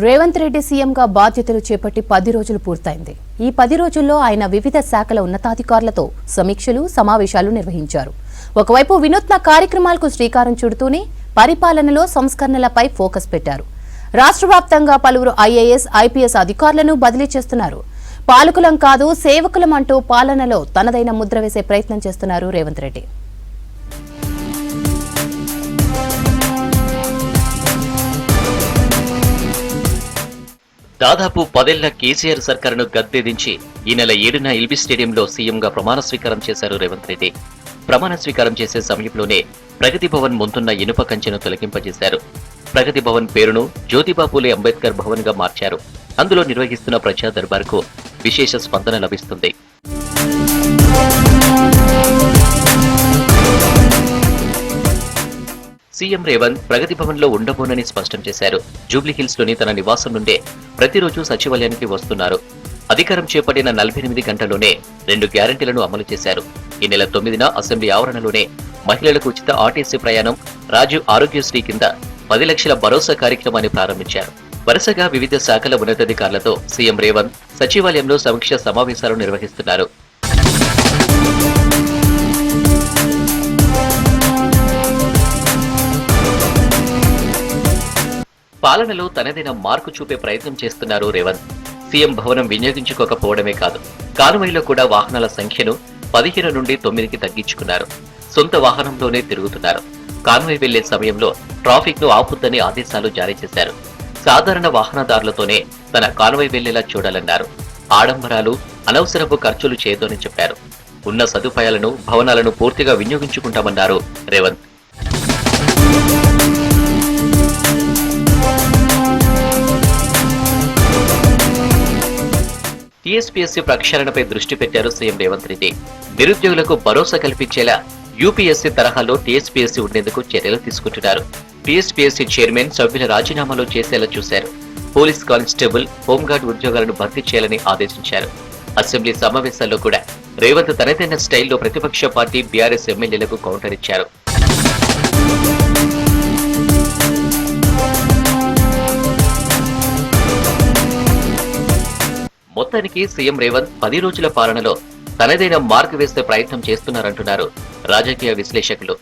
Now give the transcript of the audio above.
రేవంత్ రెడ్డి సీఎంగా బాధ్యతలు చేపట్టి 10 రోజులు పూర్తయింది. ఈ 10 రోజుల్లో ఆయన వివిధ శాఖల ఉన్నతాధికారులతో సమీక్షలు, సమావేశాలు నిర్వహించారు. ఒకవైపు వినూత్న కార్యక్రమాలకు శ్రీకారం చుడుతూనే పరిపాలనలో సంస్కరణలపై ఫోకస్ పెట్టారు. రాష్ట్ర వ్యాప్తంగా పలువురు ఐఏఎస్, ఐపీఎస్ అధికారులను బదిలీ చేస్తున్నారు. పాలకులం కాదు, సేవకులం అంటూ పాలనలో తనదైన ముద్ర వేసే ప్రయత్నం చేస్తున్నారు రేవంత్ రెడ్డి. దాదాపు 10 ఏళ్ల కేసీఆర్ సర్కారును గద్దెదించి ఈ నెల 7న ఎల్బీ స్టేడియంలో సీఎంగా ప్రమాణ స్వీకారం చేశారు రేవంత్ రెడ్డి. ప్రమాణ స్వీకారం చేసే సమయంలోనే ప్రగతి భవన్ ముందున్న ఇనుప కంచెను తొలగింపజేశారు. ప్రగతి భవన్ పేరును జ్యోతిబా పూలే అంబేద్కర్ భవన్ గా మార్చారు. అందులో నిర్వహిస్తున్న ప్రజా దర్బార్కు విశేష స్పందన లభిస్తుంది. సీఎం రేవంత్ ప్రగతి భవన్ లో ఉండబోనని స్పష్టం చేశారు. జూబ్లీహిల్స్ లోని తన నివాసం నుండే ప్రతిరోజు సచివాలయానికి వస్తున్నారు. అధికారం చేపట్టిన 48 గంటల్లోనే 2 గ్యారంటీలను అమలు చేశారు. ఈ నెల 9న అసెంబ్లీ ఆవరణలోనే మహిళలకు ఉచిత ఆర్టీసీ ప్రయాణం, రాజీవ్ ఆరోగ్యశ్రీ కింద 10 లక్షల భరోసా కార్యక్రమాన్ని ప్రారంభించారు. వరుసగా వివిధ శాఖల ఉన్నతాధికారులతో సీఎం రేవంత్ సచివాలయంలో సమీక్ష సమావేశాలు నిర్వహిస్తున్నారు. పాలనలో తనదైన మార్కు చూపే ప్రయత్నం చేస్తున్నారు రేవంత్. సీఎం భవనం వినియోగించుకోకపోవడమే కాదు, కాన్వాయ్లో కూడా వాహనాల సంఖ్యను 15 నుండి 9కి తగ్గించుకున్నారు. సొంత వాహనంలోనే తిరుగుతున్నారు. కాన్వాయ్ వెళ్లే సమయంలో ట్రాఫిక్ ను ఆపుద్దని ఆదేశాలు జారీ చేశారు. సాధారణ వాహనదారులతోనే తన కాన్వాయ్ వెళ్లేలా చూడాలన్నారు. ఆడంబరాలు, అనవసరపు ఖర్చులు చేయొద్దని చెప్పారు. ఉన్న సదుపాయాలను, భవనాలను పూర్తిగా వినియోగించుకుంటామన్నారు రేవంత్. టీఎస్పీఎస్సీ ప్రక్షాళనపై దృష్టి పెట్టారు సీఎం రేవంత్ రెడ్డి. నిరుద్యోగులకు భరోసా కల్పించేలా యూపీఎస్సీ తరహాలో టీఎస్పీఎస్సీ ఉండేందుకు చర్యలు తీసుకుంటున్నారు. టీఎస్పీఎస్సీ చైర్మన్, సభ్యుల రాజీనామాలు చేసేలా చూశారు. పోలీస్ కానిస్టేబుల్, హోంగార్డ్ ఉద్యోగాలను భర్తీ చేయాలని ఆదేశించారు. అసెంబ్లీ సమావేశాల్లో కూడా రేవంత్ తనదైన స్టైల్లో ప్రతిపక్ష పార్టీ బీఆర్ఎస్ ఎమ్మెల్యేలకు కౌంటర్ ఇచ్చారు. మొత్తానికి సీఎం రేవంత్ 10 రోజుల పాలనలో తనదైన మార్కు వేసే ప్రయత్నం చేస్తున్నారంటున్నారు రాజకీయ విశ్లేషకులు.